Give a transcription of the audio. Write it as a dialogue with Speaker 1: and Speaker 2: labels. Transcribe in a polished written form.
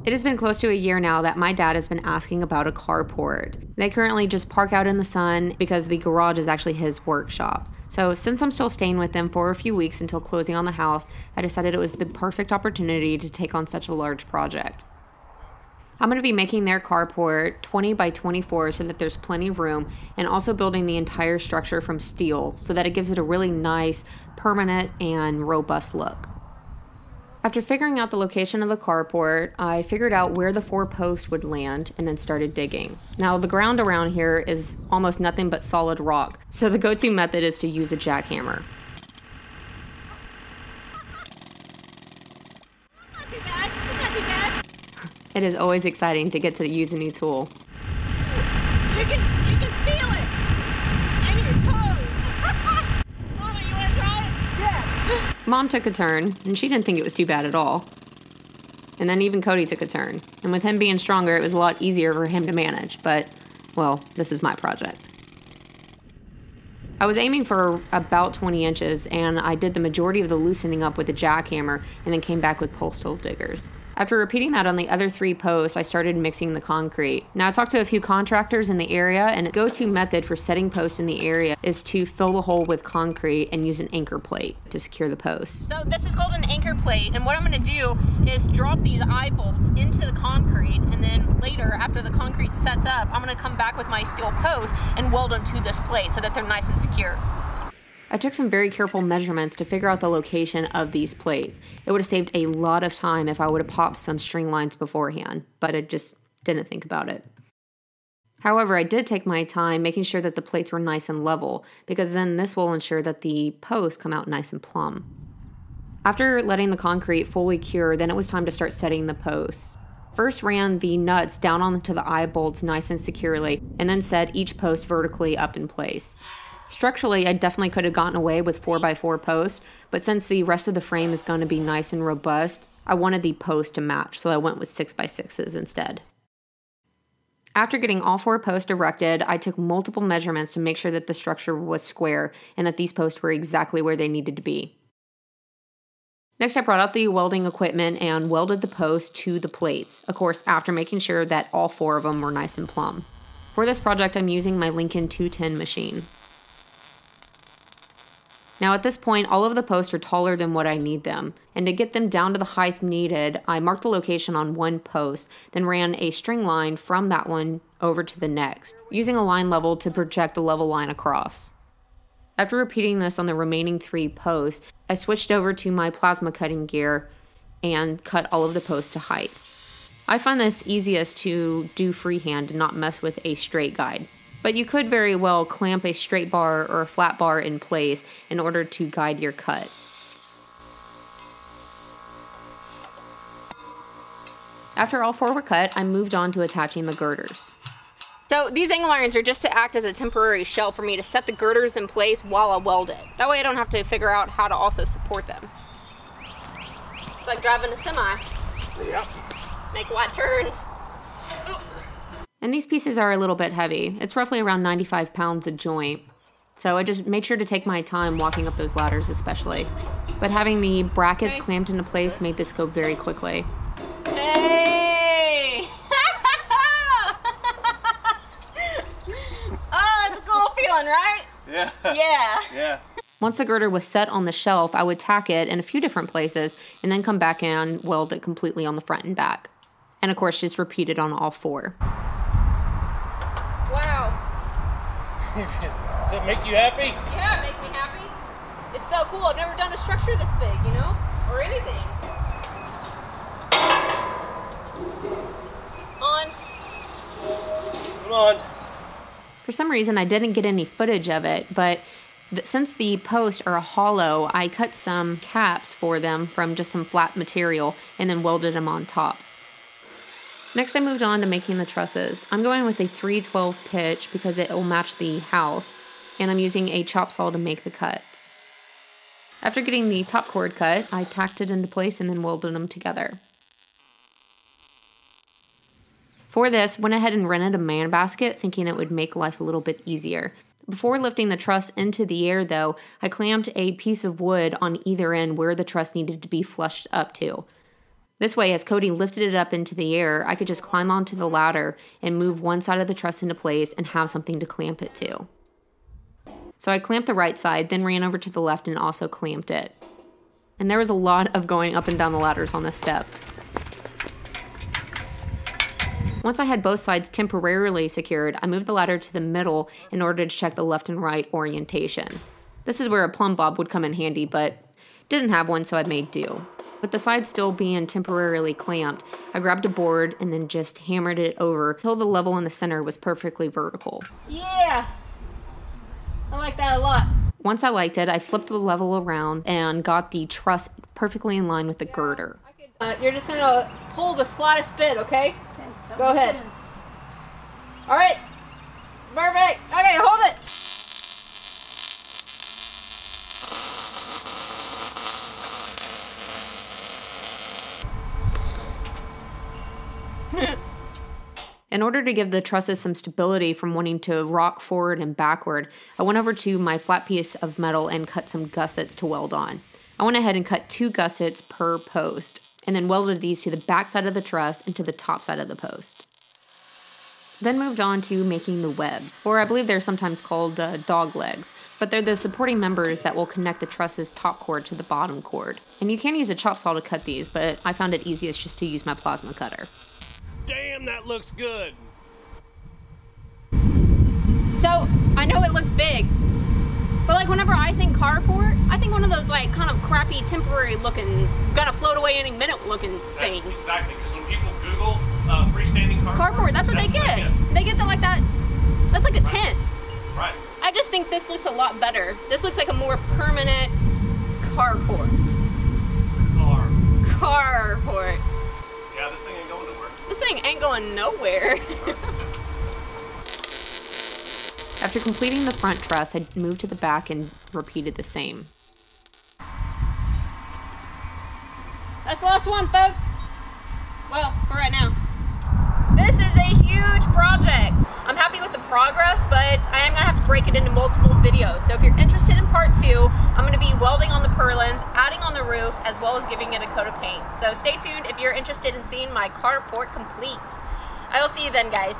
Speaker 1: It has been close to a year now that my dad has been asking about a carport. They currently just park out in the sun because the garage is actually his workshop. So since I'm still staying with them for a few weeks until closing on the house, I decided it was the perfect opportunity to take on such a large project. I'm going to be making their carport 20 by 24 so that there's plenty of room, and also building the entire structure from steel so that it gives it a really nice, permanent, and robust look. After figuring out the location of the carport, I figured out where the 4 posts would land and then started digging. Now, the ground around here is almost nothing but solid rock, so the go-to method is to use a jackhammer.
Speaker 2: Not too bad. It's not too bad.
Speaker 1: It is always exciting to get to use a new tool.
Speaker 2: You can feel it. And your toes. Mama, you want to try it? Yeah.
Speaker 1: Mom took a turn, and she didn't think it was too bad at all. And then even Cody took a turn. And with him being stronger, it was a lot easier for him to manage. But, well, this is my project. I was aiming for about 20 inches, and I did the majority of the loosening up with a jackhammer, and then came back with post hole diggers. After repeating that on the other 3 posts, I started mixing the concrete. Now, I talked to a few contractors in the area, and a go-to method for setting posts in the area is to fill the hole with concrete and use an anchor plate to secure the posts.
Speaker 2: So this is called an anchor plate, and what I'm going to do is drop these eye bolts into the concrete, and then later, after the concrete sets up, I'm going to come back with my steel posts and weld them to this plate so that they're nice and secure.
Speaker 1: I took some very careful measurements to figure out the location of these plates. It would have saved a lot of time if I would have popped some string lines beforehand, but I just didn't think about it. However, I did take my time making sure that the plates were nice and level, because then this will ensure that the posts come out nice and plumb. After letting the concrete fully cure, then it was time to start setting the posts. First ran the nuts down onto the eye bolts nice and securely, and then set each post vertically up in place. Structurally, I definitely could have gotten away with 4x4 posts, but since the rest of the frame is going to be nice and robust, I wanted the post to match, so I went with 6x6s instead. After getting all 4 posts erected, I took multiple measurements to make sure that the structure was square and that these posts were exactly where they needed to be. Next, I brought out the welding equipment and welded the posts to the plates, of course after making sure that all 4 of them were nice and plumb. For this project, I'm using my Lincoln 210 machine. Now at this point, all of the posts are taller than what I need them, and to get them down to the height needed, I marked the location on one post, then ran a string line from that one over to the next, using a line level to project the level line across. After repeating this on the remaining 3 posts, I switched over to my plasma cutting gear and cut all of the posts to height. I find this easiest to do freehand and not mess with a straight guide. But you could very well clamp a straight bar or a flat bar in place in order to guide your cut. After all 4 were cut, I moved on to attaching the girders. So these angle irons are just to act as a temporary shell for me to set the girders in place while I weld it. That way I don't have to figure out how to also support them. It's like driving a semi.
Speaker 3: Yep.
Speaker 2: Make wide turns.
Speaker 1: And these pieces are a little bit heavy. It's roughly around 95 pounds a joint. So I just made sure to take my time walking up those ladders especially. But having the brackets clamped into place made this go very quickly.
Speaker 2: Hey! Oh, it's a cool feeling, right?
Speaker 3: Yeah.
Speaker 2: Yeah.
Speaker 3: Yeah.
Speaker 1: Once the girder was set on the shelf, I would tack it in a few different places and then come back and weld it completely on the front and back. And of course, just repeat it on all 4.
Speaker 2: Wow.
Speaker 3: Does it make you happy?
Speaker 2: Yeah, it makes me happy. It's so cool. I've never done a structure this big, you know? Or anything. On.
Speaker 3: Come on.
Speaker 1: For some reason, I didn't get any footage of it, but since the posts are hollow, I cut some caps for them from just some flat material and then welded them on top. Next, I moved on to making the trusses. I'm going with a 3/12 pitch because it will match the house, and I'm using a chop saw to make the cuts. After getting the top cord cut, I tacked it into place and then welded them together. For this, went ahead and rented a man basket, thinking it would make life a little bit easier. Before lifting the truss into the air, though, I clamped a piece of wood on either end where the truss needed to be flushed up to. This way, as Cody lifted it up into the air, I could just climb onto the ladder and move one side of the truss into place and have something to clamp it to. So I clamped the right side, then ran over to the left and also clamped it. And there was a lot of going up and down the ladders on this step. Once I had both sides temporarily secured, I moved the ladder to the middle in order to check the left and right orientation. This is where a plumb bob would come in handy, but didn't have one, so I made do. With the sides still being temporarily clamped, I grabbed a board and then just hammered it over until the level in the center was perfectly vertical.
Speaker 2: Yeah, I like that a lot.
Speaker 1: Once I liked it, I flipped the level around and got the truss perfectly in line with the girder.
Speaker 2: You're just gonna pull the slightest bit, okay? Go ahead. All right, perfect. Okay, hold it.
Speaker 1: In order to give the trusses some stability from wanting to rock forward and backward, I went over to my flat piece of metal and cut some gussets to weld on. I went ahead and cut 2 gussets per post, and then welded these to the back side of the truss and to the top side of the post. Then moved on to making the webs, or I believe they're sometimes called dog legs, but they're the supporting members that will connect the truss's top cord to the bottom cord. And you can use a chop saw to cut these, but I found it easiest just to use my plasma cutter.
Speaker 3: Damn, that looks good.
Speaker 2: So, I know it looks big, but like whenever I think carport, I think one of those like kind of crappy temporary looking, gonna float away any minute looking things.
Speaker 3: Exactly, because when people Google freestanding
Speaker 2: Carport, that's what they get. They get that like that, that's like a tent.
Speaker 3: Right.
Speaker 2: I just think this looks a lot better. This looks like a more permanent carport. Carport.
Speaker 3: Yeah, this thing ain't going nowhere.
Speaker 2: This thing ain't going nowhere.
Speaker 1: After completing the front truss, I moved to the back and repeated the same.
Speaker 2: That's the last one, folks. Well, for right now. This is a huge project. I'm happy with the progress, but I am gonna have to break it into multiple videos. So if you're interested in part 2, I'm gonna be welding on the purlins, adding on the roof, as well as giving it a coat of paint. So stay tuned if you're interested in seeing my carport complete. I will see you then, guys.